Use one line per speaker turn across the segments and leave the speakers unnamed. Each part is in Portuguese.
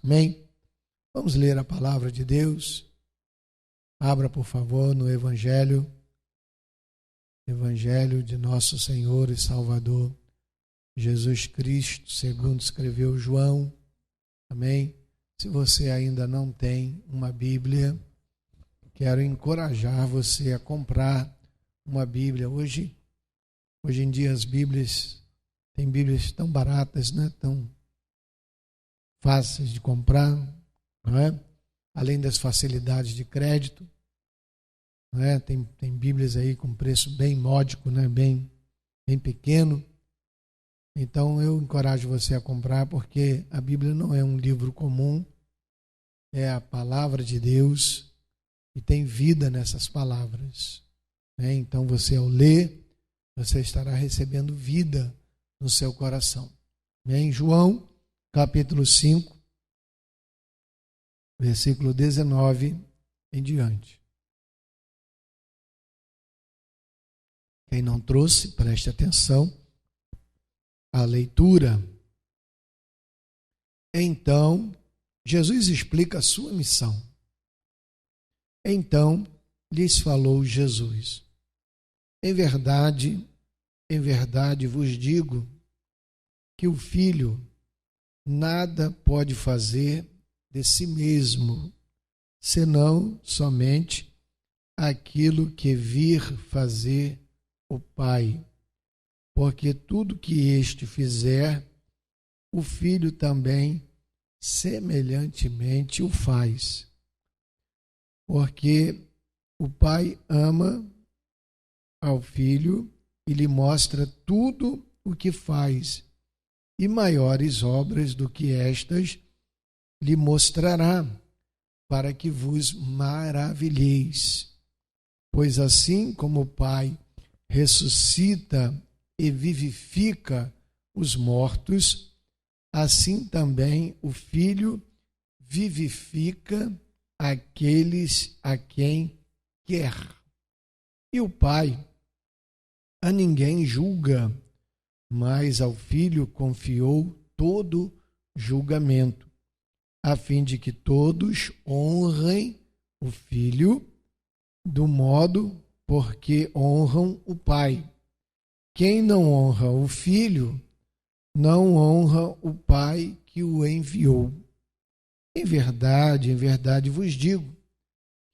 Amém? Vamos ler a palavra de Deus. Abra, por favor, no Evangelho de nosso Senhor e Salvador Jesus Cristo, segundo escreveu João. Amém? Se você ainda não tem uma Bíblia, quero encorajar você a comprar uma Bíblia. Hoje em dia as Bíblias, tem Bíblias tão baratas, né? Tão fáceis de comprar, não é? Além das facilidades de crédito, não é? Tem Bíblias aí com preço bem módico, né? Bem pequeno. Então eu encorajo você a comprar, porque a Bíblia não é um livro comum, é a palavra de Deus e tem vida nessas palavras, né? Então você, ao ler, você estará recebendo vida no seu coração. Em João, capítulo 5, versículo 19 em diante. Quem não trouxe, preste atenção à leitura. Então, Jesus explica a sua missão. Então, lhes falou Jesus: em verdade vos digo que o Filho nada pode fazer de si mesmo, senão somente aquilo que vir fazer o Pai. Porque tudo que este fizer, o Filho também semelhantemente o faz. Porque o Pai ama ao Filho e lhe mostra tudo o que faz, e maiores obras do que estas lhe mostrará, para que vos maravilheis. Pois assim como o Pai ressuscita e vivifica os mortos, assim também o Filho vivifica aqueles a quem quer. E o Pai a ninguém julga, mas ao Filho confiou todo julgamento, a fim de que todos honrem o Filho do modo porque honram o Pai. Quem não honra o Filho, não honra o Pai que o enviou. Em verdade vos digo,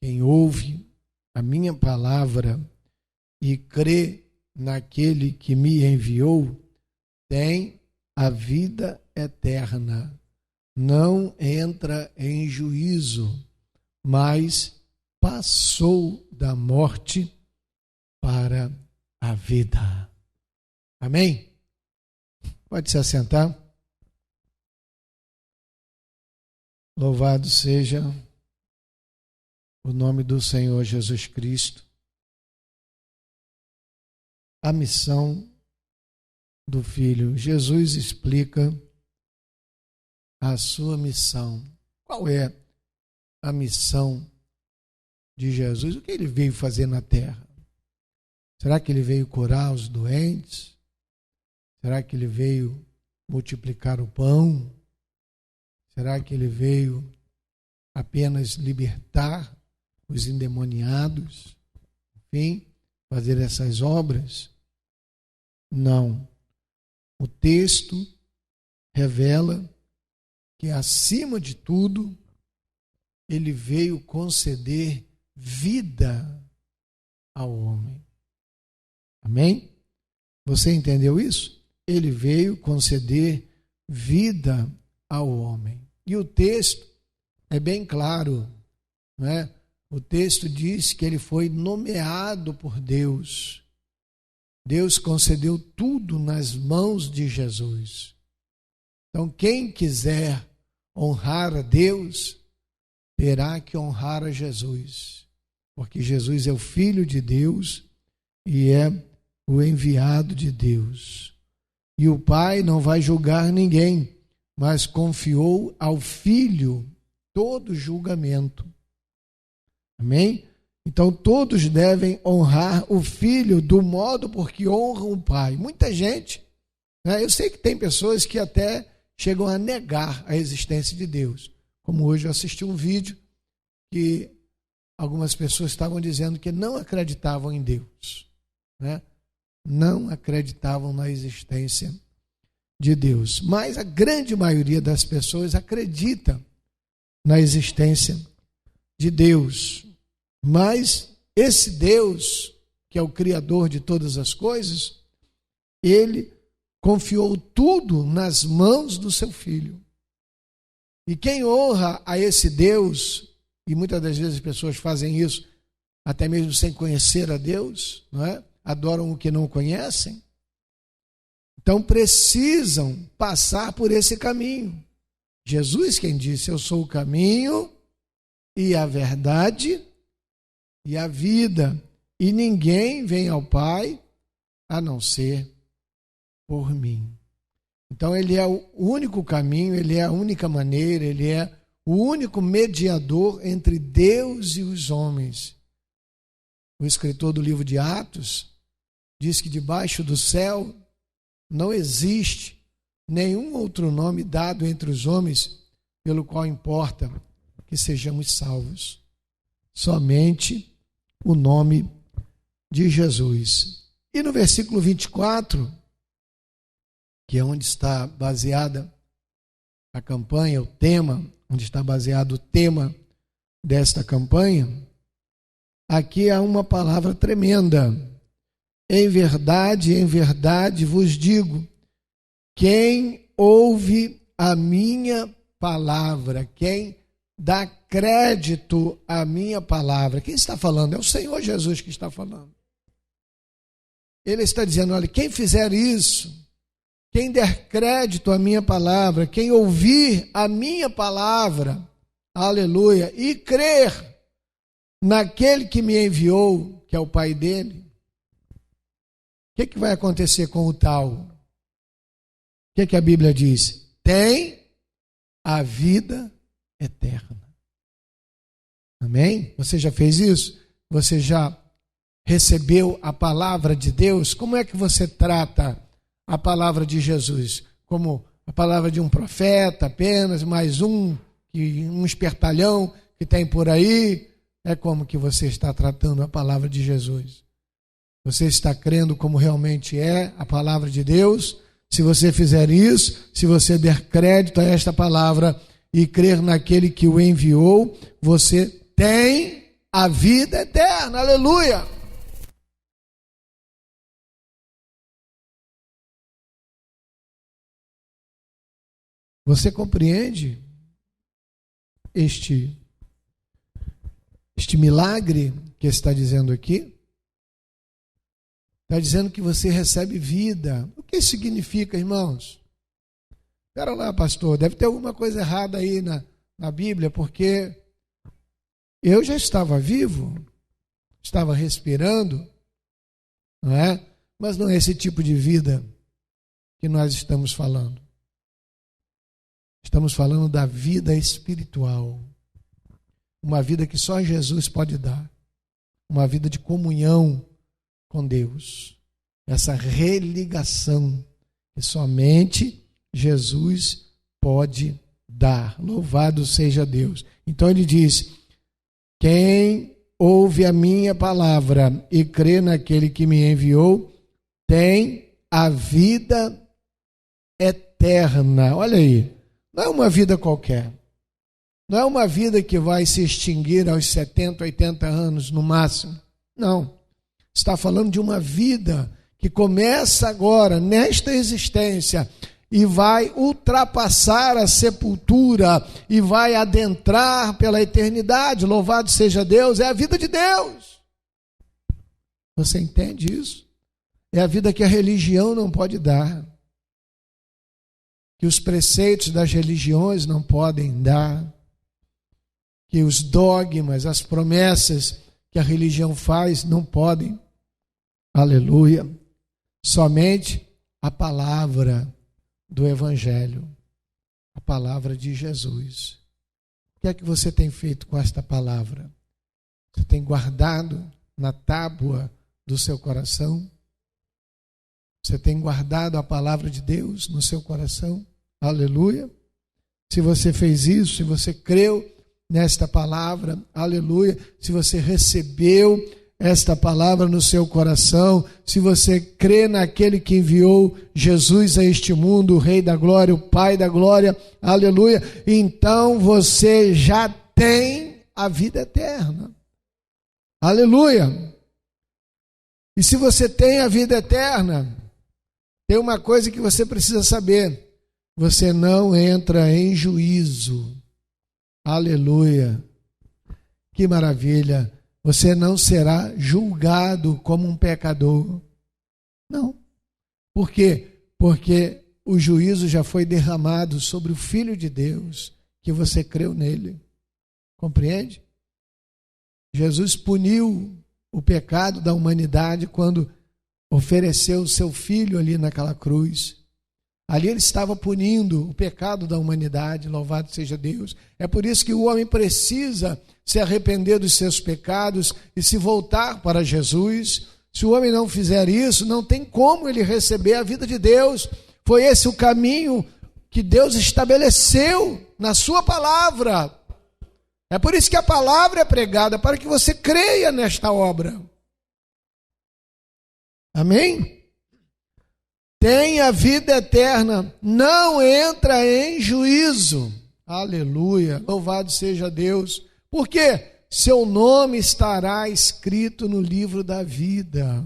quem ouve a minha palavra e crê naquele que me enviou, tem a vida eterna. Não entra em juízo, mas passou da morte para a vida. Amém? Pode se assentar. Louvado seja o nome do Senhor Jesus Cristo. A missão do Filho. Jesus explica a sua missão. Qual é a missão de Jesus? O que ele veio fazer na terra? Será que ele veio curar os doentes? Será que ele veio multiplicar o pão? Será que ele veio apenas libertar os endemoniados? Enfim, fazer essas obras? Não. O texto revela que, acima de tudo, ele veio conceder vida ao homem. Amém? Você entendeu isso? Ele veio conceder vida ao homem. E o texto é bem claro, não é? O texto diz que ele foi nomeado por Deus. Deus concedeu tudo nas mãos de Jesus. Então, quem quiser honrar a Deus, terá que honrar a Jesus. Porque Jesus é o Filho de Deus e é o enviado de Deus. E o Pai não vai julgar ninguém, mas confiou ao Filho todo julgamento. Amém? Então todos devem honrar o Filho do modo porque honram o Pai. Muita gente, né? Eu sei que tem pessoas que até chegam a negar a existência de Deus. Como hoje eu assisti um vídeo que algumas pessoas estavam dizendo que não acreditavam em Deus, né? Não acreditavam na existência de Deus. Mas a grande maioria das pessoas acredita na existência de Deus. Mas esse Deus, que é o Criador de todas as coisas, ele confiou tudo nas mãos do seu Filho. E quem honra a esse Deus, e muitas das vezes as pessoas fazem isso, até mesmo sem conhecer a Deus, não é? Adoram o que não conhecem, então precisam passar por esse caminho. Jesus quem disse, eu sou o caminho e a verdade e a vida, e ninguém vem ao Pai a não ser por mim. Então ele é o único caminho, ele é a única maneira, ele é o único mediador entre Deus e os homens. O escritor do livro de Atos diz que debaixo do céu não existe nenhum outro nome dado entre os homens pelo qual importa que sejamos salvos. Somente o nome de Jesus. E no versículo 24, que é onde está baseada a campanha, o tema, onde está baseado o tema desta campanha, aqui há uma palavra tremenda. Em verdade vos digo, quem ouve a minha palavra, quem dá crédito à minha palavra, quem está falando? É o Senhor Jesus que está falando. Ele está dizendo, olha, quem fizer isso, quem der crédito à minha palavra, quem ouvir a minha palavra, aleluia, e crer naquele que me enviou, que é o Pai dele, o que vai acontecer com o tal? O que a Bíblia diz? Tem a vida eterna. Amém? Você já fez isso? Você já recebeu a palavra de Deus? Como é que você trata a palavra de Jesus? Como a palavra de um profeta apenas, mais um espertalhão que tem por aí? É como que você está tratando a palavra de Jesus? Você está crendo como realmente é a palavra de Deus? Se você fizer isso, se você der crédito a esta palavra e crer naquele que o enviou, você tem a vida eterna. Aleluia! Você compreende este milagre que está dizendo aqui? Está dizendo que você recebe vida. O que isso significa, irmãos? Espera lá, pastor, deve ter alguma coisa errada aí na Bíblia, porque eu já estava vivo, estava respirando, não é? Mas não é esse tipo de vida que nós estamos falando. Estamos falando da vida espiritual. Uma vida que só Jesus pode dar. Uma vida de comunhão com Deus. Essa religação que somente Jesus pode dar. Louvado seja Deus. Então ele diz, quem ouve a minha palavra e crê naquele que me enviou, tem a vida eterna. Olha aí, não é uma vida qualquer. Não é uma vida que vai se extinguir aos 70, 80 anos no máximo. Não. Está falando de uma vida que começa agora, nesta existência, e vai ultrapassar a sepultura e vai adentrar pela eternidade. Louvado seja Deus, é a vida de Deus. Você entende isso? É a vida que a religião não pode dar, que os preceitos das religiões não podem dar, que os dogmas, as promessas que a religião faz não podem. Aleluia. Somente a palavra do Evangelho, a palavra de Jesus. O que é que você tem feito com esta palavra? Você tem guardado na tábua do seu coração? Você tem guardado a palavra de Deus no seu coração? aleluia. Se você fez isso, se você creu nesta palavra, aleluia. Se você recebeu esta palavra no seu coração, se você crê naquele que enviou Jesus a este mundo, o Rei da Glória, o Pai da Glória, aleluia, então você já tem a vida eterna, aleluia. E se você tem a vida eterna, tem uma coisa que você precisa saber: você não entra em juízo, aleluia, que maravilha. Você não será julgado como um pecador. Não. Por quê? Porque o juízo já foi derramado sobre o Filho de Deus, que você creu nele. Compreende? Jesus puniu o pecado da humanidade quando ofereceu o seu Filho ali naquela cruz. Ali ele estava punindo o pecado da humanidade, louvado seja Deus. É por isso que o homem precisa se arrepender dos seus pecados e se voltar para Jesus. Se o homem não fizer isso, não tem como ele receber a vida de Deus. Foi esse o caminho que Deus estabeleceu na sua palavra. É por isso que a palavra é pregada, para que você creia nesta obra. Amém? Tem a vida eterna, não entra em juízo. Aleluia, louvado seja Deus. Por quê? Seu nome estará escrito no livro da vida.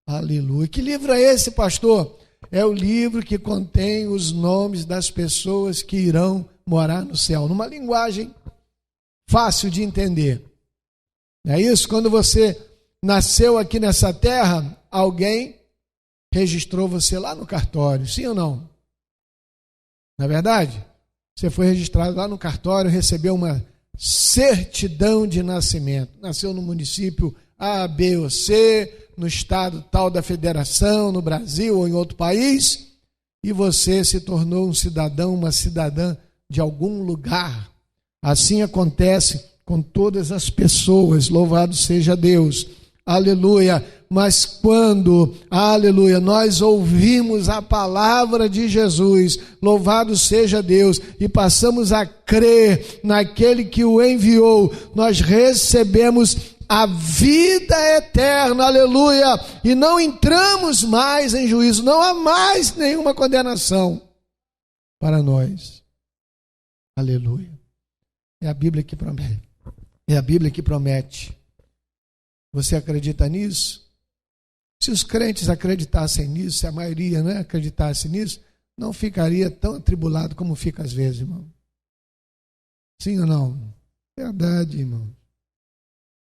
Aleluia. Que livro é esse, pastor? É o livro que contém os nomes das pessoas que irão morar no céu. Numa linguagem fácil de entender. Não é isso? Quando você nasceu aqui nessa terra, alguém registrou você lá no cartório, sim ou não? Não é verdade? Você foi registrado lá no cartório, recebeu uma certidão de nascimento. Nasceu no município A, B ou C, no estado tal da federação, no Brasil ou em outro país, e você se tornou um cidadão, uma cidadã de algum lugar. Assim acontece com todas as pessoas, louvado seja Deus. Aleluia. Mas quando, aleluia, nós ouvimos a palavra de Jesus, louvado seja Deus, e passamos a crer naquele que o enviou, nós recebemos a vida eterna, aleluia, e não entramos mais em juízo, não há mais nenhuma condenação para nós. Aleluia. É a Bíblia que promete. É a Bíblia que promete. Você acredita nisso? Se os crentes acreditassem nisso, se a maioria, né, acreditasse nisso, não ficaria tão atribulado como fica às vezes, irmão. Sim ou não? Verdade, irmão.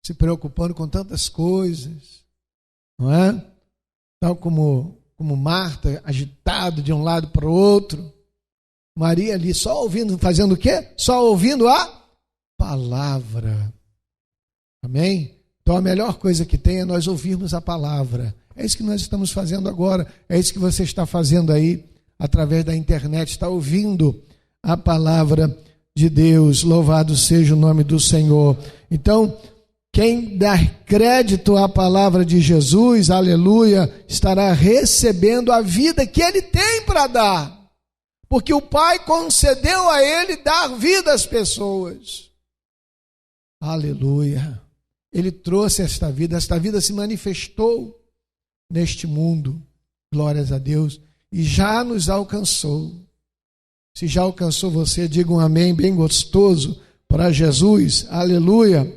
Se preocupando com tantas coisas, não é? Tal como Marta, agitado de um lado para o outro. Maria ali só ouvindo, fazendo o quê? Só ouvindo a palavra. Amém? Então a melhor coisa que tem é nós ouvirmos a palavra. É isso que nós estamos fazendo agora. É isso que você está fazendo aí, através da internet. Está ouvindo a palavra de Deus. Louvado seja o nome do Senhor. Então, quem dar crédito à palavra de Jesus, aleluia, estará recebendo a vida que ele tem para dar. Porque o Pai concedeu a ele dar vida às pessoas. Aleluia. Ele trouxe esta vida se manifestou neste mundo, glórias a Deus, e já nos alcançou. Se já alcançou você, diga um amém bem gostoso para Jesus, aleluia,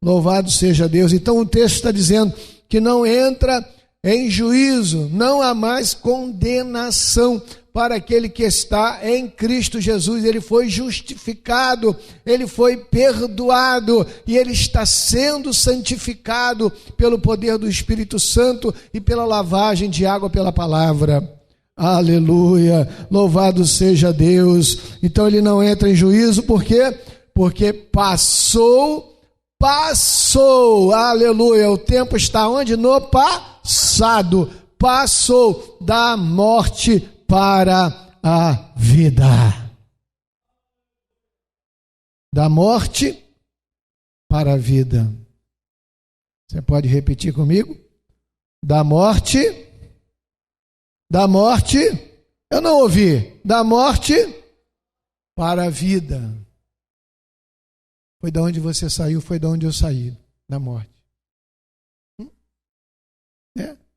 louvado seja Deus. Então o texto está dizendo que não entra em juízo, não há mais condenação para aquele que está em Cristo Jesus. Ele foi justificado, ele foi perdoado e ele está sendo santificado pelo poder do Espírito Santo e pela lavagem de água pela palavra. Aleluia, louvado seja Deus. Então ele não entra em juízo, por quê? Porque passou, aleluia, o tempo está onde? No passado, passou da morte para a vida. Da morte para a vida. Você pode repetir comigo? Da morte Eu não ouvi. Da morte para a vida. Foi da onde você saiu, foi da onde eu saí, da morte.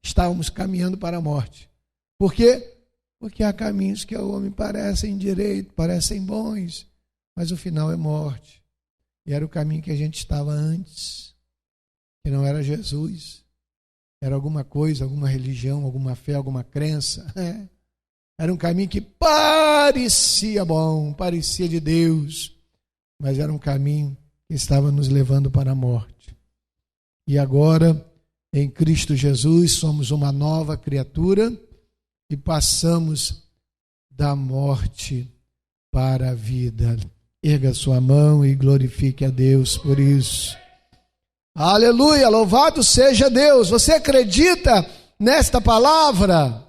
Estávamos caminhando para a morte. Por quê? Porque há caminhos que ao homem parecem direitos, parecem bons, mas o final é morte. E era o caminho que a gente estava antes, que não era Jesus. Era alguma coisa, alguma religião, alguma fé, alguma crença. Era um caminho que parecia bom, parecia de Deus, mas era um caminho que estava nos levando para a morte. E agora, em Cristo Jesus, somos uma nova criatura e passamos da morte para a vida. Erga sua mão e glorifique a Deus por isso. Aleluia, louvado seja Deus. Você acredita nesta palavra?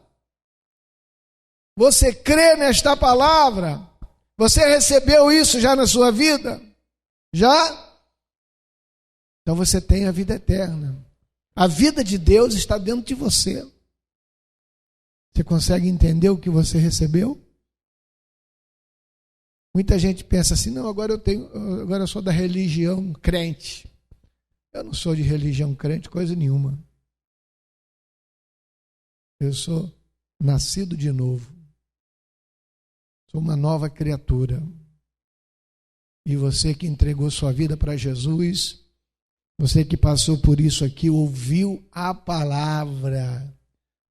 Você crê nesta palavra? Você recebeu isso já na sua vida? Já? Então você tem a vida eterna. A vida de Deus está dentro de você. Você consegue entender o que você recebeu? Muita gente pensa assim, não, agora eu sou da religião crente. Eu não sou de religião crente, coisa nenhuma. Eu sou nascido de novo. Sou uma nova criatura. E você que entregou sua vida para Jesus, você que passou por isso aqui, ouviu a palavra.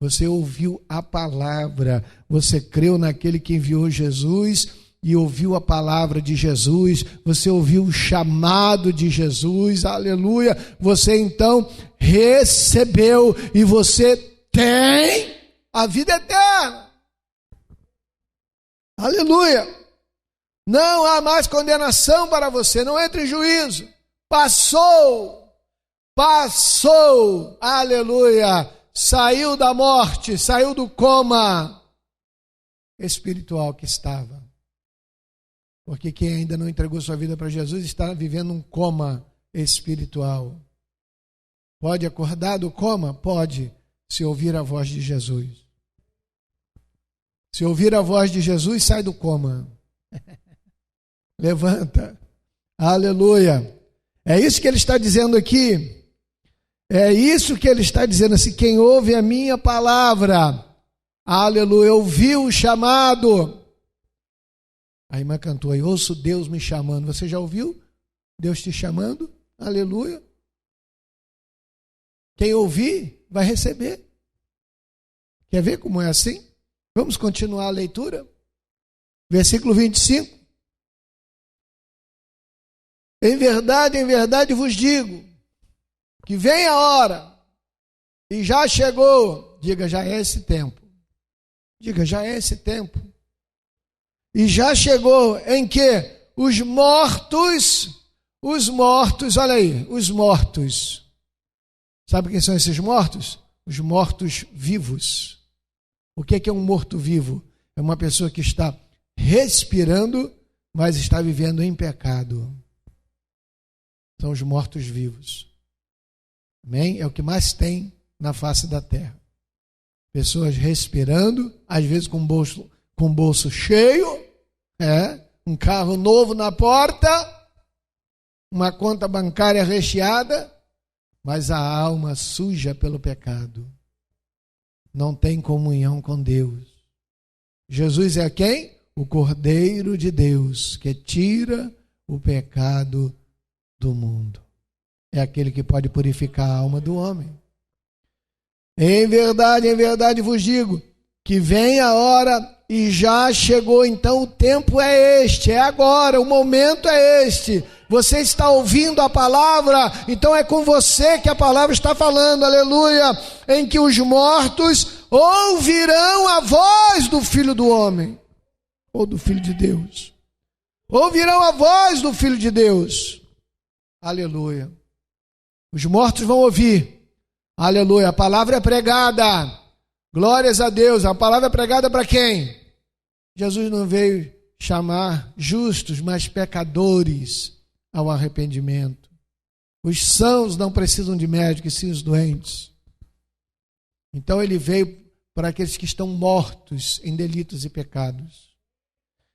Você ouviu a palavra. Você creu naquele que enviou Jesus e ouviu a palavra de Jesus. Você ouviu o chamado de Jesus. Aleluia. Você então recebeu e você tem a vida eterna. Aleluia. Não há mais condenação para você. Não entre em juízo. Passou, aleluia, saiu da morte, saiu do coma espiritual que estava. Porque quem ainda não entregou sua vida para Jesus está vivendo um coma espiritual. Pode acordar do coma? Pode, se ouvir a voz de Jesus. Se ouvir a voz de Jesus, sai do coma. Levanta, aleluia. É isso que ele está dizendo aqui. É isso que ele está dizendo assim, quem ouve a minha palavra, aleluia, ouviu o chamado. A irmã cantou aí, ouço Deus me chamando. Você já ouviu Deus te chamando? Aleluia. Quem ouvir vai receber. Quer ver como é assim? Vamos continuar a leitura. Versículo 25. Em verdade vos digo, que vem a hora, e já chegou, diga, já é esse tempo. Diga, já é esse tempo. E já chegou em que os mortos, olha aí, os mortos. Sabe quem são esses mortos? Os mortos vivos. O que é um morto-vivo? É uma pessoa que está respirando, mas está vivendo em pecado. São os mortos-vivos. Amém? É o que mais tem na face da terra. Pessoas respirando, às vezes com o bolso cheio, um carro novo na porta, uma conta bancária recheada, mas a alma suja pelo pecado. Não tem comunhão com Deus. Jesus é quem? O Cordeiro de Deus, que tira o pecado do mundo. É aquele que pode purificar a alma do homem. Em verdade vos digo, que vem a hora e já chegou, então o tempo é este, é agora, o momento é este. Você está ouvindo a palavra, então é com você que a palavra está falando, aleluia, em que os mortos ouvirão a voz do Filho do Homem, ou do Filho de Deus. Ouvirão a voz do Filho de Deus. Aleluia. Os mortos vão ouvir. Aleluia. A palavra é pregada. Glórias a Deus. A palavra é pregada para quem? Jesus não veio chamar justos, mas pecadores ao arrependimento. Os sãos não precisam de médico, e sim os doentes. Então ele veio para aqueles que estão mortos em delitos e pecados.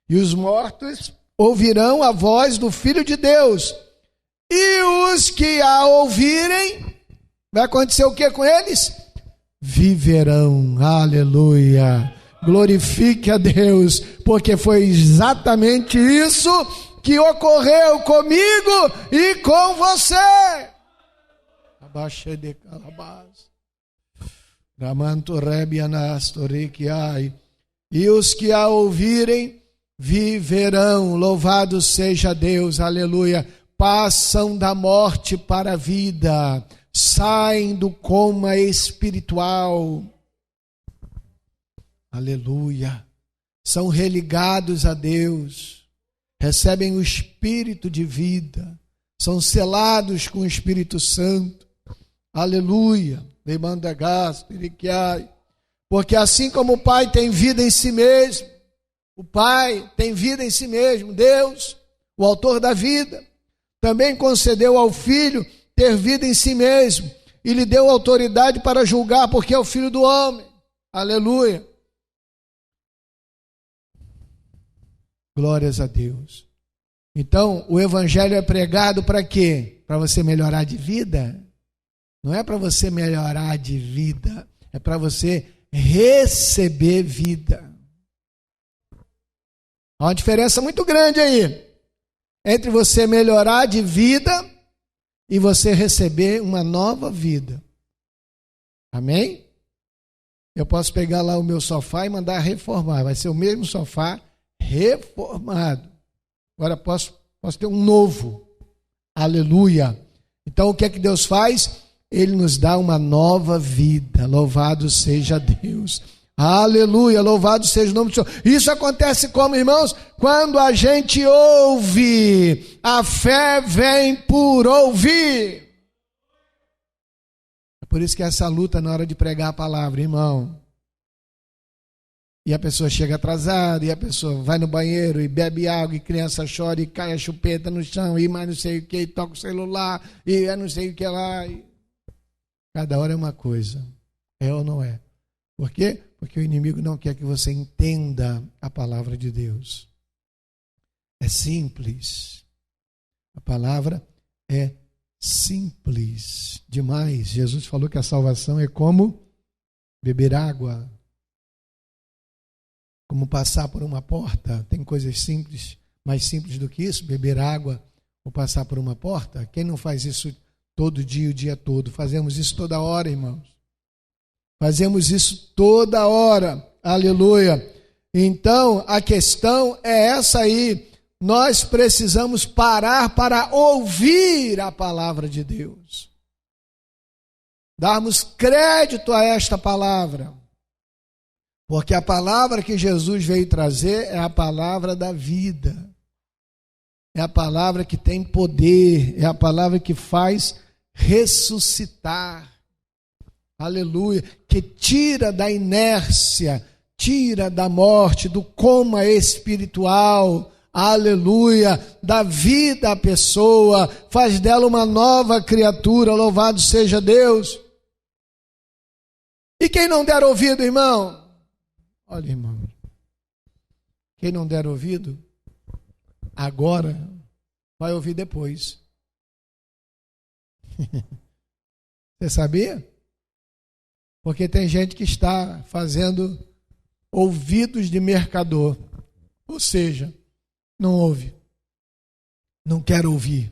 E os mortos ouvirão a voz do Filho de Deus. E os que a ouvirem, vai acontecer o que com eles? Viverão. Aleluia. Glorifique a Deus, porque foi exatamente isso que ocorreu comigo e com você. Abaixa de calabás. Ramanto rebianastoriquiai. E os que a ouvirem viverão. Louvado seja Deus. Aleluia. Passam da morte para a vida. Saem do coma espiritual. Aleluia. São religados a Deus. Recebem o Espírito de vida. São selados com o Espírito Santo. Aleluia. Porque assim como o Pai tem vida em si mesmo, o Pai tem vida em si mesmo, Deus, o autor da vida, também concedeu ao Filho ter vida em si mesmo e lhe deu autoridade para julgar, porque é o Filho do homem. Aleluia. Glórias a Deus. Então, o Evangelho é pregado para quê? Para você melhorar de vida? Não é para você melhorar de vida, é para você receber vida. Há uma diferença muito grande aí entre você melhorar de vida e você receber uma nova vida. Amém? Eu posso pegar lá o meu sofá e mandar reformar, vai ser o mesmo sofá reformado. Agora posso ter um novo. Aleluia. Então o que é que Deus faz? Ele nos dá uma nova vida. Louvado seja Deus. Aleluia, louvado seja o nome do Senhor. Isso acontece como, irmãos? Quando a gente ouve. A fé vem por ouvir. É por isso que essa luta na hora de pregar a palavra, irmão. E a pessoa chega atrasada, e a pessoa vai no banheiro e bebe água, e criança chora, e cai a chupeta no chão, e mais não sei o que, e toca o celular, e não sei o que lá. Cada hora é uma coisa. É ou não é? Por quê? Porque o inimigo não quer que você entenda a palavra de Deus. É simples. A palavra é simples demais. Jesus falou que a salvação é como beber água, como passar por uma porta. Tem coisas simples, mais simples do que isso, beber água ou passar por uma porta. Quem não faz isso todo dia, o dia todo? Fazemos isso toda hora, irmãos. Fazemos isso toda hora. Aleluia. Então, a questão é essa aí. Nós precisamos parar para ouvir a palavra de Deus. Darmos crédito a esta palavra. Porque a palavra que Jesus veio trazer é a palavra da vida. É a palavra que tem poder. É a palavra que faz ressuscitar. Aleluia. Que tira da inércia, tira da morte, do coma espiritual. Aleluia. Dá vida à pessoa, faz dela uma nova criatura. Louvado seja Deus. E quem não der ouvido, irmão? Olha, irmão, quem não der ouvido, agora vai ouvir depois. Você sabia? Porque tem gente que está fazendo ouvidos de mercador. Ou seja, não ouve, não quer ouvir.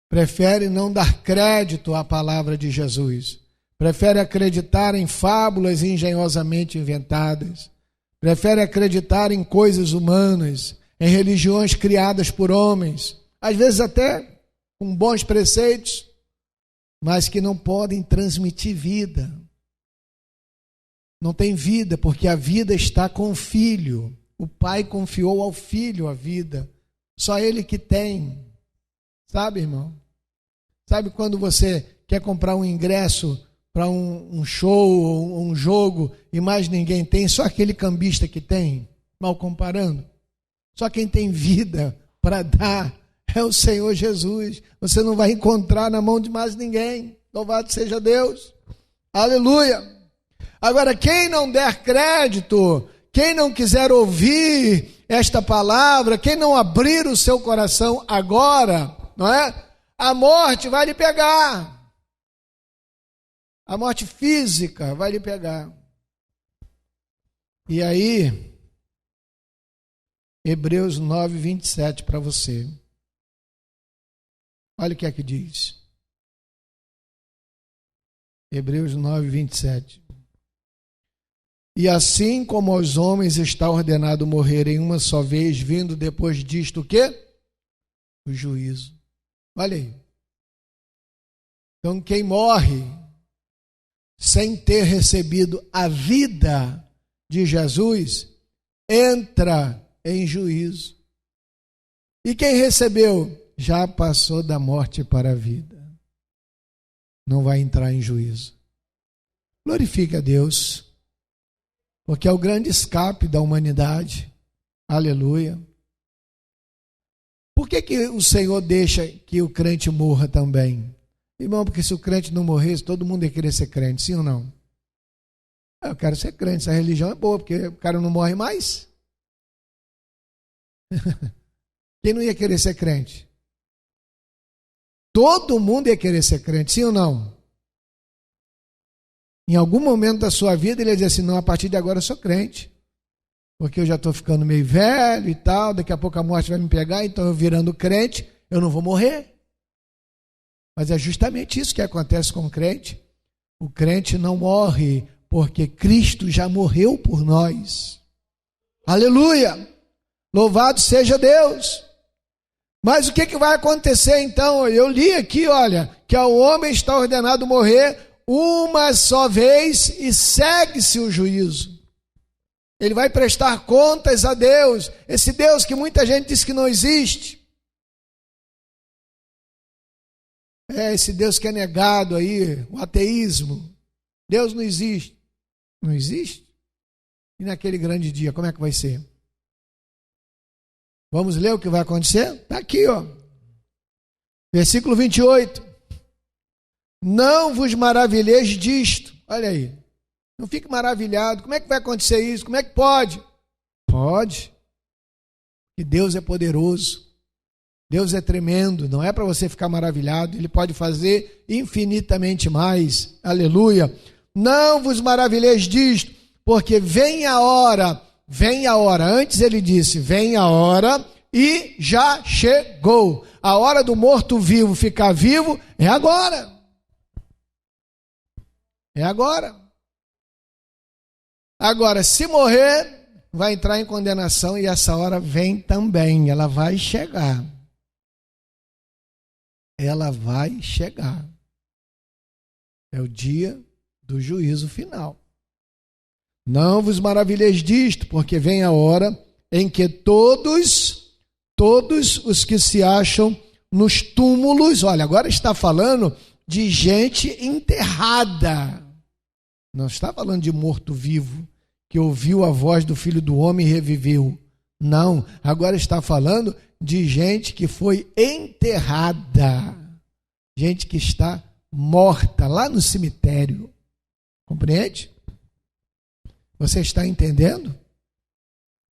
Prefere não dar crédito à palavra de Jesus. Prefere acreditar em fábulas engenhosamente inventadas. Prefere acreditar em coisas humanas, em religiões criadas por homens, às vezes até com bons preceitos, mas que não podem transmitir vida. Não tem vida, porque a vida está com o Filho. O Pai confiou ao Filho a vida. Só Ele que tem. Sabe, irmão? Sabe quando você quer comprar um ingresso para um show ou um jogo e mais ninguém tem, só aquele cambista que tem, mal comparando? Só quem tem vida para dar é o Senhor Jesus. Você não vai encontrar na mão de mais ninguém. Louvado seja Deus. Aleluia. Agora, quem não der crédito, quem não quiser ouvir esta palavra, quem não abrir o seu coração agora, não é? A morte vai lhe pegar. A morte física vai lhe pegar. E aí, Hebreus 9, 27 para você. Olha o que é que diz. Hebreus 9, 27. E assim como aos homens está ordenado morrerem uma só vez, vindo depois disto o quê? O juízo. Olha aí. Então quem morre sem ter recebido a vida de Jesus, entra em juízo. E quem recebeu, já passou da morte para a vida. Não vai entrar em juízo. Glorifique a Deus, porque é o grande escape da humanidade. Aleluia. Por que o Senhor deixa que o crente morra também? Irmão, porque se o crente não morresse, todo mundo ia querer ser crente, sim ou não? Eu quero ser crente, essa religião é boa, porque o cara não morre mais. Quem não ia querer ser crente? Todo mundo ia querer ser crente, sim ou não? Em algum momento da sua vida ele ia dizer assim, não, a partir de agora eu sou crente, porque eu já estou ficando meio velho e tal, daqui a pouco a morte vai me pegar, então eu virando crente, eu não vou morrer. Mas é justamente isso que acontece com o crente. O crente não morre, porque Cristo já morreu por nós. Aleluia! Louvado seja Deus! Mas o que vai acontecer então? Eu li aqui, olha, que ao homem está ordenado morrer uma só vez e segue-se o juízo. Ele vai prestar contas a Deus, esse Deus que muita gente diz que não existe. É esse Deus que é negado aí, o ateísmo. Deus não existe. Não existe? E naquele grande dia, como é que vai ser? Vamos ler o que vai acontecer? Está aqui, ó. Versículo 28. Não vos maravilheis disto. Olha aí. Não fique maravilhado. Como é que vai acontecer isso? Como é que pode? Pode. Que Deus é poderoso. Deus é tremendo. Não é para você ficar maravilhado. Ele pode fazer infinitamente mais. Aleluia. Não vos maravilheis disto, porque vem a hora. Antes ele disse, vem a hora e já chegou. A hora do morto-vivo ficar vivo é agora. É agora. Agora, se morrer, vai entrar em condenação e essa hora vem também. Ela vai chegar. Ela vai chegar. É o dia do juízo final. Não vos maravilheis disto, porque vem a hora em que todos os que se acham nos túmulos, olha, agora está falando de gente enterrada. Não está falando de morto-vivo, que ouviu a voz do Filho do Homem e reviveu. Não, agora está falando de gente que foi enterrada. Gente que está morta lá no cemitério. Compreende? Você está entendendo?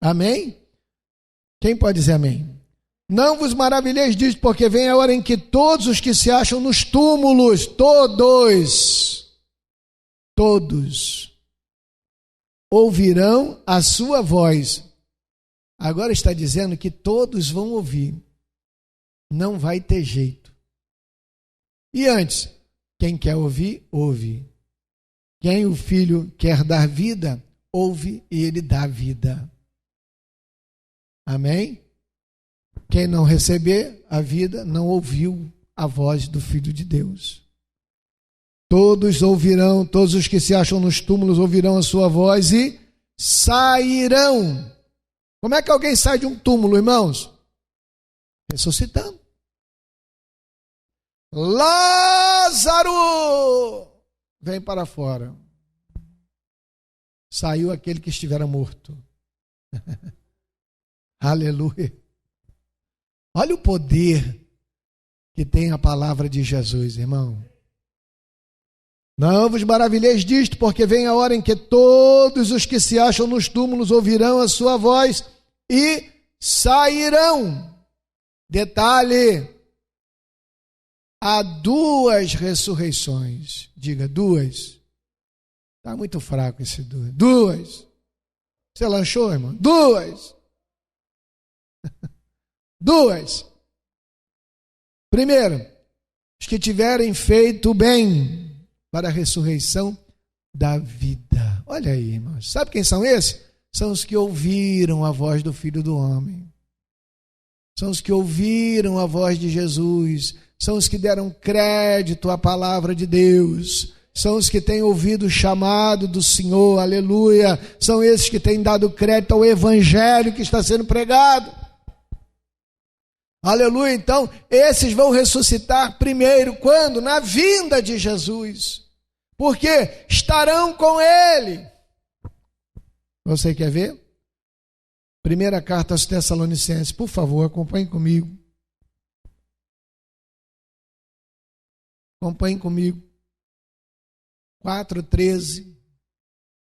Amém? Quem pode dizer amém? Não vos maravilheis disso, porque vem a hora em que todos os que se acham nos túmulos, todos, ouvirão a sua voz. Agora está dizendo que todos vão ouvir. Não vai ter jeito. E antes, quem quer ouvir, ouve. Quem o Filho quer dar vida, ouve e ele dá vida. Amém? Quem não receber a vida, não ouviu a voz do Filho de Deus. Todos ouvirão, todos os que se acham nos túmulos ouvirão a sua voz e sairão. Como é que alguém sai de um túmulo, irmãos? Ressuscitando. Lázaro! Vem para fora. Saiu aquele que estivera morto. Aleluia. Olha o poder que tem a palavra de Jesus, irmão. Não vos maravilheis disto, porque vem a hora em que todos os que se acham nos túmulos ouvirão a sua voz e sairão. Detalhe, há duas ressurreições. Diga, duas. Está muito fraco esse duas. Duas. Você lanchou, irmão? Duas. Duas. Primeiro, os que tiverem feito o bem para a ressurreição da vida. Olha aí, irmãos. Sabe quem são esses? São os que ouviram a voz do Filho do Homem. São os que ouviram a voz de Jesus. São os que deram crédito à palavra de Deus. São os que têm ouvido o chamado do Senhor. Aleluia. São esses que têm dado crédito ao evangelho que está sendo pregado. Aleluia. Então, esses vão ressuscitar primeiro. Quando? Na vinda de Jesus. Porque estarão com Ele. Você quer ver? Primeira carta aos Tessalonicenses. Por favor, acompanhe comigo. Acompanhe comigo. 4:13.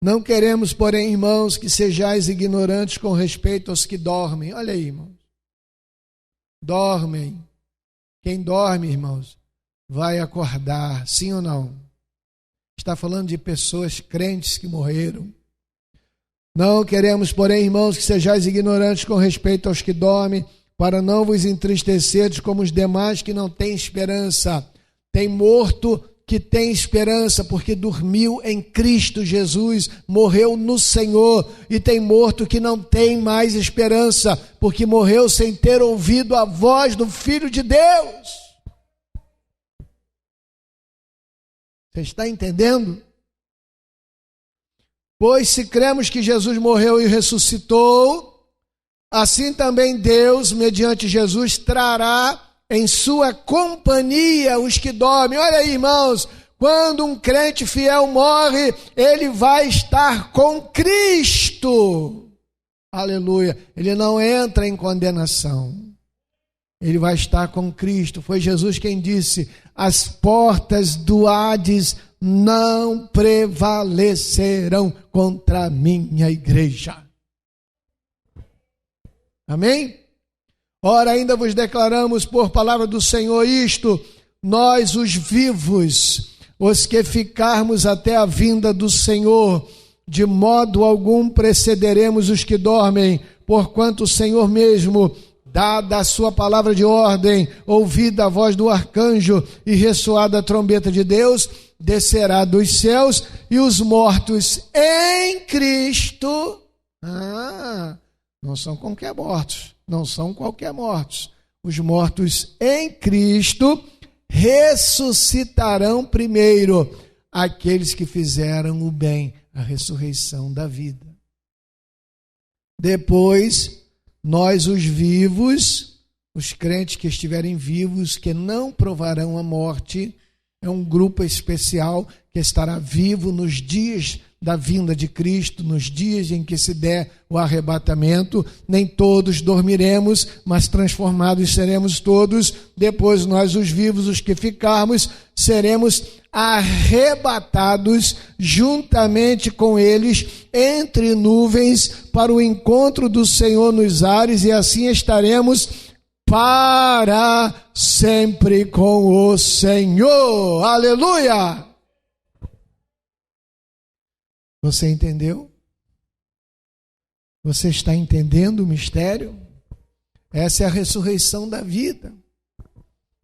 Não queremos, porém, irmãos, que sejais ignorantes com respeito aos que dormem. Olha aí, irmãos. Dormem. Quem dorme, irmãos, vai acordar, sim ou não? Está falando de pessoas crentes que morreram. Não queremos, porém, irmãos, que sejais ignorantes com respeito aos que dormem, para não vos entristecerdes como os demais que não têm esperança. Tem morto que tem esperança, porque dormiu em Cristo Jesus, morreu no Senhor, e tem morto que não tem mais esperança, porque morreu sem ter ouvido a voz do Filho de Deus. Você está entendendo? Pois se cremos que Jesus morreu e ressuscitou, assim também Deus, mediante Jesus, trará em sua companhia os que dormem. Olha aí, irmãos, quando um crente fiel morre, ele vai estar com Cristo. Aleluia. Ele não entra em condenação. Ele vai estar com Cristo. Foi Jesus quem disse: as portas do Hades não prevalecerão contra a minha igreja. Amém? Ora, ainda vos declaramos por palavra do Senhor isto: nós os vivos, os que ficarmos até a vinda do Senhor, de modo algum precederemos os que dormem, porquanto o Senhor mesmo, dada a sua palavra de ordem, ouvida a voz do arcanjo e ressoada a trombeta de Deus, descerá dos céus, e os mortos em Cristo, não são qualquer mortos, não são qualquer mortos, os mortos em Cristo ressuscitarão primeiro, aqueles que fizeram o bem, a ressurreição da vida. Depois, nós os vivos, os crentes que estiverem vivos, que não provarão a morte, é um grupo especial que estará vivo nos dias da vinda de Cristo, nos dias em que se der o arrebatamento. Nem todos dormiremos, mas transformados seremos todos. Depois nós, os vivos, os que ficarmos, seremos arrebatados juntamente com eles entre nuvens para o encontro do Senhor nos ares, e assim estaremos para sempre com o Senhor. Aleluia! Você entendeu? Você está entendendo o mistério? Essa é a ressurreição da vida.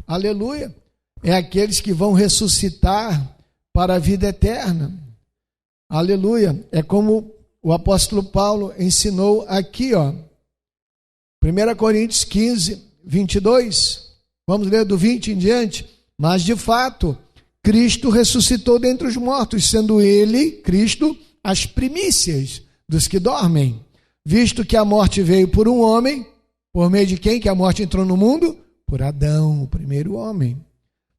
Aleluia! É aqueles que vão ressuscitar para a vida eterna. Aleluia! É como o apóstolo Paulo ensinou aqui, ó. 1 Coríntios 15, 22. Vamos ler do 20 em diante. Mas de fato, Cristo ressuscitou dentre os mortos, sendo ele, Cristo, as primícias dos que dormem. Visto que a morte veio por um homem, por meio de quem que a morte entrou no mundo? Por Adão, o primeiro homem.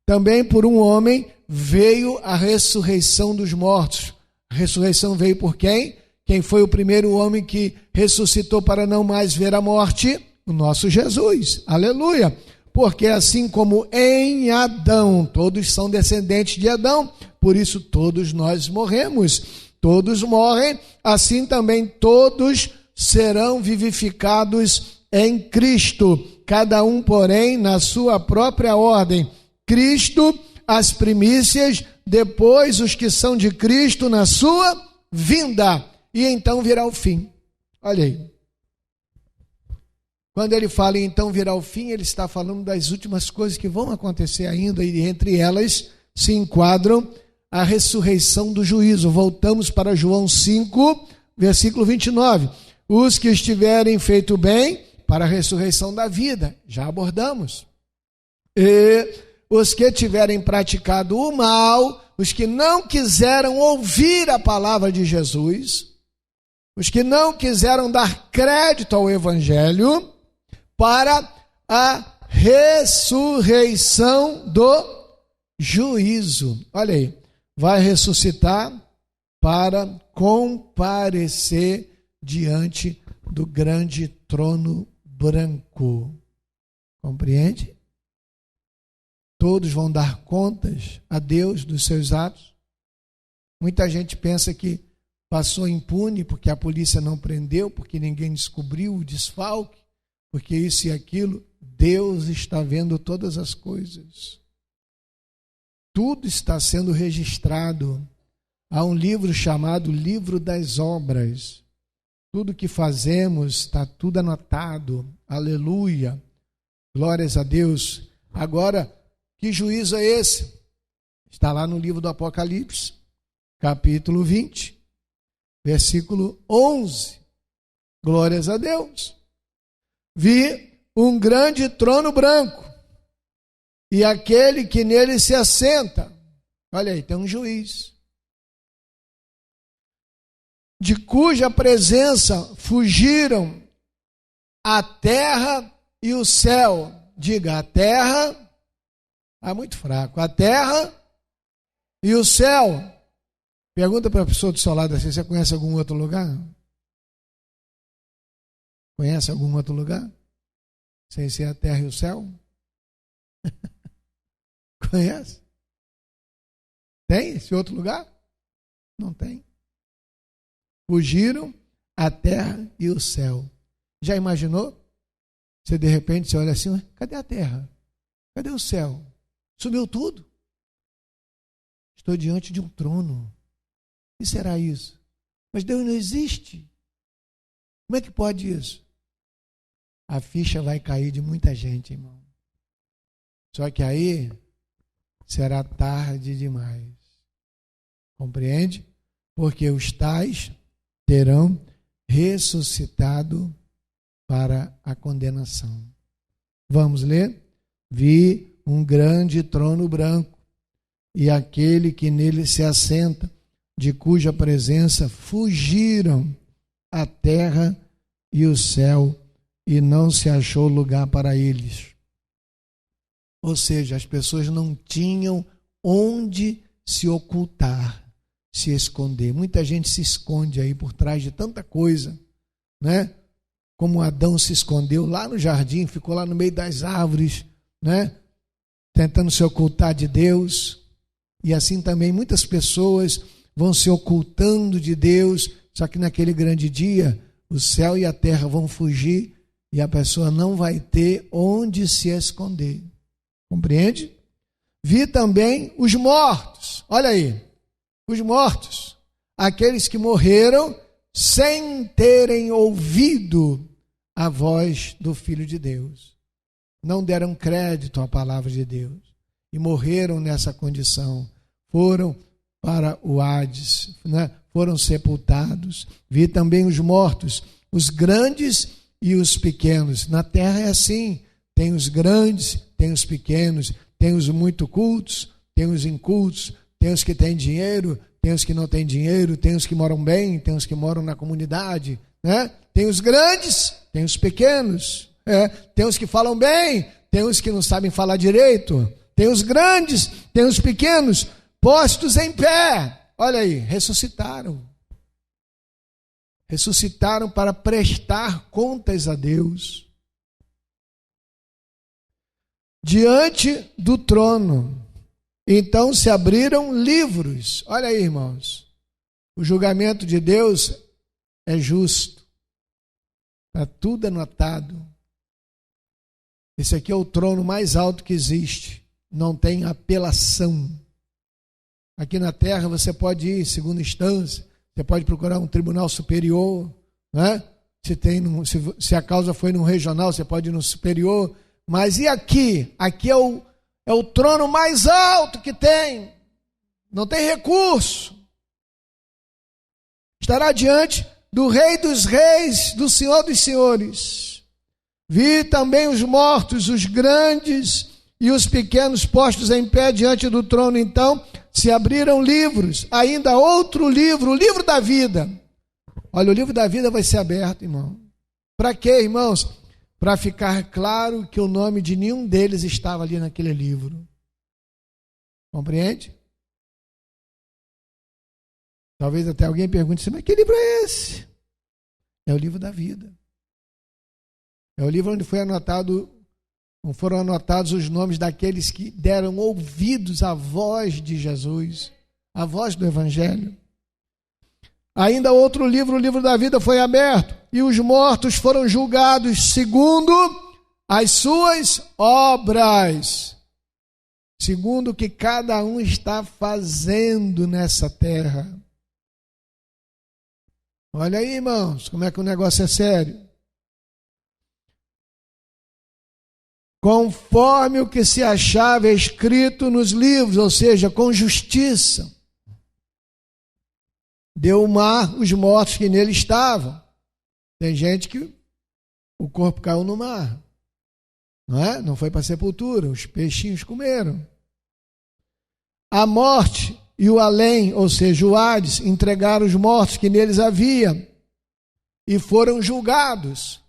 Também por um homem veio a ressurreição dos mortos. A ressurreição veio por quem? Quem foi o primeiro homem que ressuscitou para não mais ver a morte? O nosso Jesus. Aleluia! porque assim como em Adão, todos são descendentes de Adão, por isso todos nós morremos. Todos morrem, assim também todos serão vivificados em Cristo, cada um, porém, na sua própria ordem. Cristo, as primícias, depois os que são de Cristo na sua vinda, e então virá o fim. Olha aí. Quando ele fala então virá o fim, ele está falando das últimas coisas que vão acontecer ainda, e entre elas se enquadram a ressurreição do juízo. Voltamos para João 5, versículo 29. Os que estiverem feito bem, para a ressurreição da vida, já abordamos. E os que tiverem praticado o mal, os que não quiseram ouvir a palavra de Jesus, os que não quiseram dar crédito ao Evangelho, para a ressurreição do juízo. Olha aí, vai ressuscitar para comparecer diante do grande trono branco. Compreende? Todos vão dar contas a Deus dos seus atos. Muita gente pensa que passou impune porque a polícia não prendeu, porque ninguém descobriu o desfalque, porque isso e aquilo. Deus está vendo todas as coisas. Tudo está sendo registrado. Há um livro chamado Livro das Obras. Tudo que fazemos está tudo anotado. Aleluia. Glórias a Deus. Agora, que juízo é esse? Está lá no livro do Apocalipse, capítulo 20, versículo 11. Glórias a Deus. Vi um grande trono branco e aquele que nele se assenta. Olha aí, tem um juiz, de cuja presença fugiram a terra e o céu. Diga, a terra, muito fraco, a terra e o céu. Pergunta para a pessoa do seu lado assim, você conhece algum outro lugar? Conhece algum outro lugar? Sem ser a terra e o céu? Conhece? Tem esse outro lugar? Não tem. Fugiram a terra e o céu. Já imaginou? Você de repente você olha assim, cadê a terra? Cadê o céu? Sumiu tudo? Estou diante de um trono. O que será isso? Mas Deus não existe. Como é que pode isso? A ficha vai cair de muita gente, irmão. Só que aí será tarde demais. Compreende? Porque os tais terão ressuscitado para a condenação. Vamos ler? Vi um grande trono branco e aquele que nele se assenta, de cuja presença fugiram a terra e o céu, e não se achou lugar para eles. Ou seja, as pessoas não tinham onde se ocultar, se esconder. Muita gente se esconde aí por trás de tanta coisa, né? Como Adão se escondeu lá no jardim, ficou lá no meio das árvores, né? Tentando se ocultar de Deus. E assim também muitas pessoas vão se ocultando de Deus, só que naquele grande dia o céu e a terra vão fugir e a pessoa não vai ter onde se esconder. Compreende? Vi também os mortos. Olha aí, os mortos, aqueles que morreram sem terem ouvido a voz do Filho de Deus. Não deram crédito à palavra de Deus e morreram nessa condição. Foram para o Hades, né? Foram sepultados. Vi também os mortos, os grandes e os pequenos. Na terra é assim, tem os grandes, tem os pequenos, tem os muito cultos, tem os incultos, tem os que têm dinheiro, tem os que não têm dinheiro, tem os que moram bem, tem os que moram na comunidade, né? Tem os grandes, tem os pequenos, tem os que falam bem, tem os que não sabem falar direito, tem os grandes, tem os pequenos, postos em pé. Olha aí, ressuscitaram. Ressuscitaram para prestar contas a Deus. diante do trono. Então se abriram livros. Olha aí, irmãos. O julgamento de Deus é justo. Está tudo anotado. Esse aqui é o trono mais alto que existe. Não tem apelação. Aqui na terra você pode ir em segunda instância, você pode procurar um tribunal superior, né? Se a causa foi no regional, você pode ir no superior. Mas e aqui? Aqui é o trono mais alto que tem. Não tem recurso. Estará diante do Rei dos Reis, do Senhor dos Senhores. Vi também os mortos, os grandes e os pequenos postos em pé diante do trono. Então se abriram livros, ainda outro livro, o livro da vida. Olha, o livro da vida vai ser aberto, irmão. Para quê, irmãos? Para ficar claro que o nome de nenhum deles estava ali naquele livro. Compreende? Talvez até alguém pergunte assim, mas que livro é esse? É o livro da vida. É o livro onde foram anotados os nomes daqueles que deram ouvidos à voz de Jesus, à voz do Evangelho. Ainda outro livro, o livro da vida, foi aberto, e os mortos foram julgados segundo as suas obras, segundo o que cada um está fazendo nessa terra. Olha aí, irmãos, como é que o negócio é sério. Conforme o que se achava escrito nos livros, ou seja, com justiça. Deu o mar os mortos que nele estavam. Tem gente que o corpo caiu no mar, não é? Não foi para a sepultura, os peixinhos comeram. A morte e o além, ou seja, o Hades, entregaram os mortos que neles havia e foram julgados,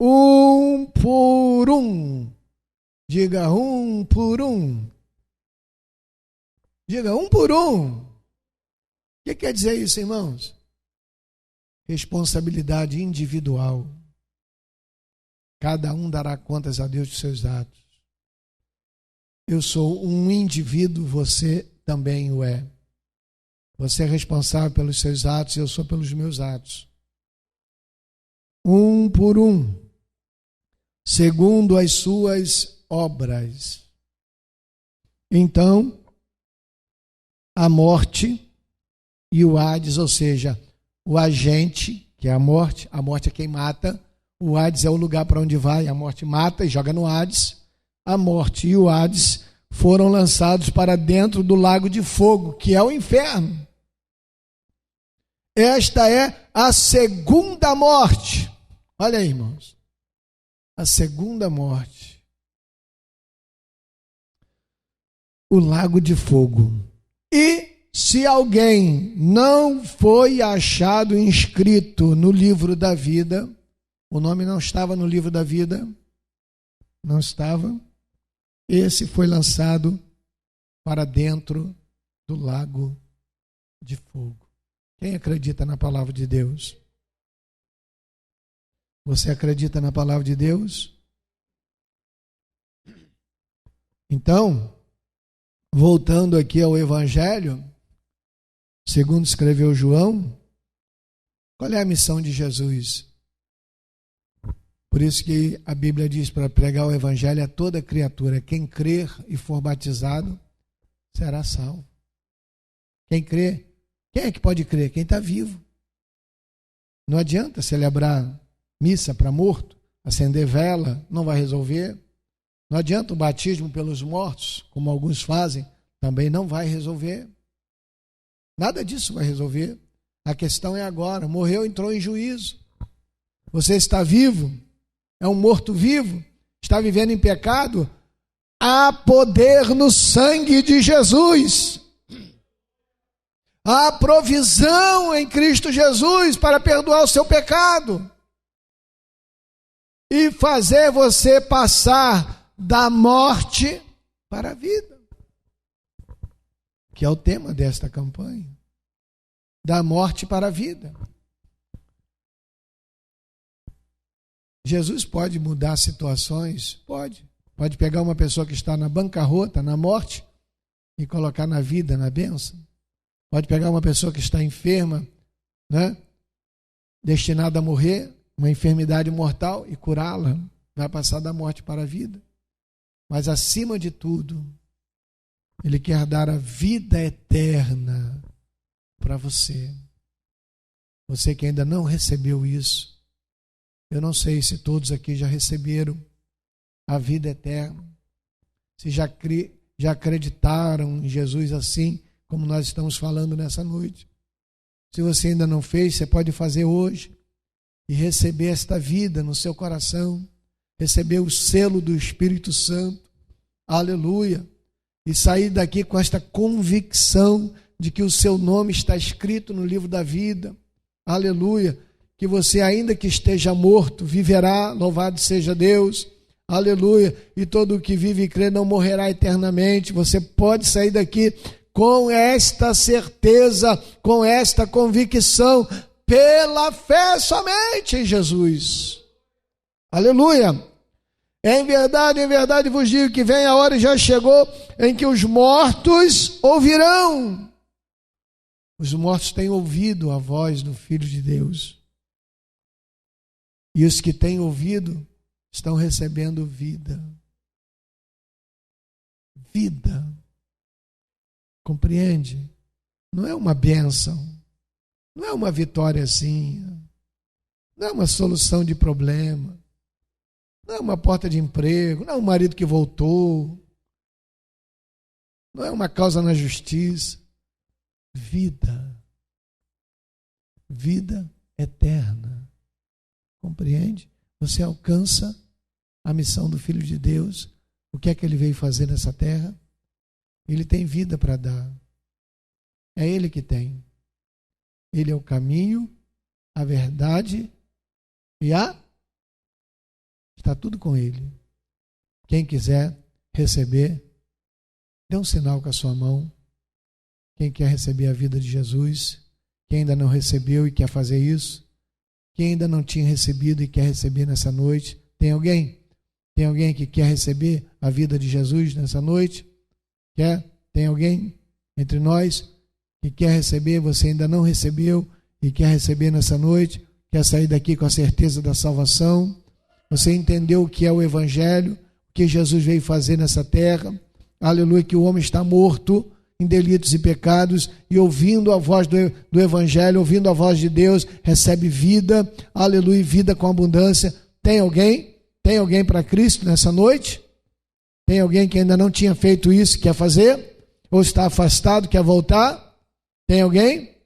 um por um. Diga um por um. Diga um por um. O que quer dizer isso, irmãos? Responsabilidade individual. Cada um dará contas a Deus de seus atos. Eu sou um indivíduo, você também o é. Você é responsável pelos seus atos e eu sou pelos meus atos. Um por um, segundo as suas obras. Então, a morte e o Hades, ou seja, o agente, que é a morte é quem mata, o Hades é o lugar para onde vai, a morte mata e joga no Hades. A morte e o Hades foram lançados para dentro do lago de fogo, que é o inferno. Esta é a segunda morte. Olha aí, irmãos. A segunda morte. O lago de fogo. E se alguém não foi achado inscrito no livro da vida, o nome não estava no livro da vida, não estava, esse foi lançado para dentro do lago de fogo. Quem acredita na palavra de Deus? Você acredita na palavra de Deus? Então, voltando aqui ao Evangelho, segundo escreveu João, qual é a missão de Jesus? Por isso que a Bíblia diz para pregar o Evangelho a toda criatura. Quem crer e for batizado será salvo. Quem crê, quem é que pode crer? Quem está vivo. Não adianta celebrar missa para morto, acender vela, não vai resolver. Não adianta o batismo pelos mortos, como alguns fazem, também não vai resolver. Nada disso vai resolver. A questão é agora. Morreu, entrou em juízo. Você está vivo, é um morto-vivo, está vivendo em pecado. Há poder no sangue de Jesus. Há provisão em Cristo Jesus para perdoar o seu pecado e fazer você passar da morte para a vida, que é o tema desta campanha, da morte para a vida. Jesus pode mudar situações? Pode. Pode pegar uma pessoa que está na bancarrota, na morte, e colocar na vida, na bênção. Pode pegar uma pessoa que está enferma, né? Destinada a morrer, uma enfermidade mortal, e curá-la. Vai passar da morte para a vida. Mas acima de tudo, Ele quer dar a vida eterna para você. Você que ainda não recebeu isso, eu não sei se todos aqui já receberam a vida eterna, se já acreditaram em Jesus assim, como nós estamos falando nessa noite. Se você ainda não fez, você pode fazer hoje e receber esta vida no seu coração, receber o selo do Espírito Santo, aleluia, e sair daqui com esta convicção de que o seu nome está escrito no livro da vida, aleluia, que você, ainda que esteja morto, viverá, louvado seja Deus, aleluia, e todo o que vive e crê não morrerá eternamente. Você pode sair daqui com esta certeza, com esta convicção, pela fé somente em Jesus, aleluia. Em verdade vos digo que vem a hora e já chegou em que os mortos ouvirão. Os mortos têm ouvido a voz do Filho de Deus. E os que têm ouvido estão recebendo vida. Vida. Compreende? Não é uma bênção. Não é uma vitóriazinha. Não é uma solução de problema. Não é uma porta de emprego. Não é um marido que voltou. Não é uma causa na justiça. Vida. Vida eterna. Compreende? Você alcança a missão do Filho de Deus. O que é que ele veio fazer nessa terra? Ele tem vida para dar. É ele que tem. Ele é o caminho, a verdade e a... Está tudo com ele. Quem quiser receber, dê um sinal com a sua mão. Quem quer receber a vida de Jesus, quem ainda não recebeu e quer fazer isso, quem ainda não tinha recebido e quer receber nessa noite, tem alguém? Tem alguém que quer receber a vida de Jesus nessa noite? Quer? Tem alguém entre nós que quer receber, você ainda não recebeu e quer receber nessa noite? Quer sair daqui com a certeza da salvação? Você entendeu o que é o Evangelho, o que Jesus veio fazer nessa terra? Aleluia, que o homem está morto em delitos e pecados, e ouvindo a voz do Evangelho, ouvindo a voz de Deus, recebe vida, aleluia, vida com abundância. Tem alguém? Tem alguém para Cristo nessa noite? Tem alguém que ainda não tinha feito isso, quer fazer? Ou está afastado, quer voltar? Tem alguém?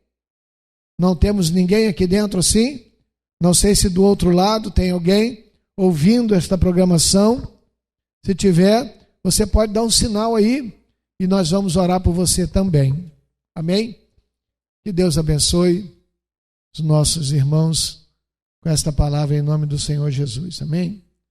Não temos ninguém aqui dentro assim? Não sei se do outro lado tem alguém ouvindo esta programação. Se tiver, você pode dar um sinal aí e nós vamos orar por você também. Amém? Que Deus abençoe os nossos irmãos com esta palavra em nome do Senhor Jesus. Amém?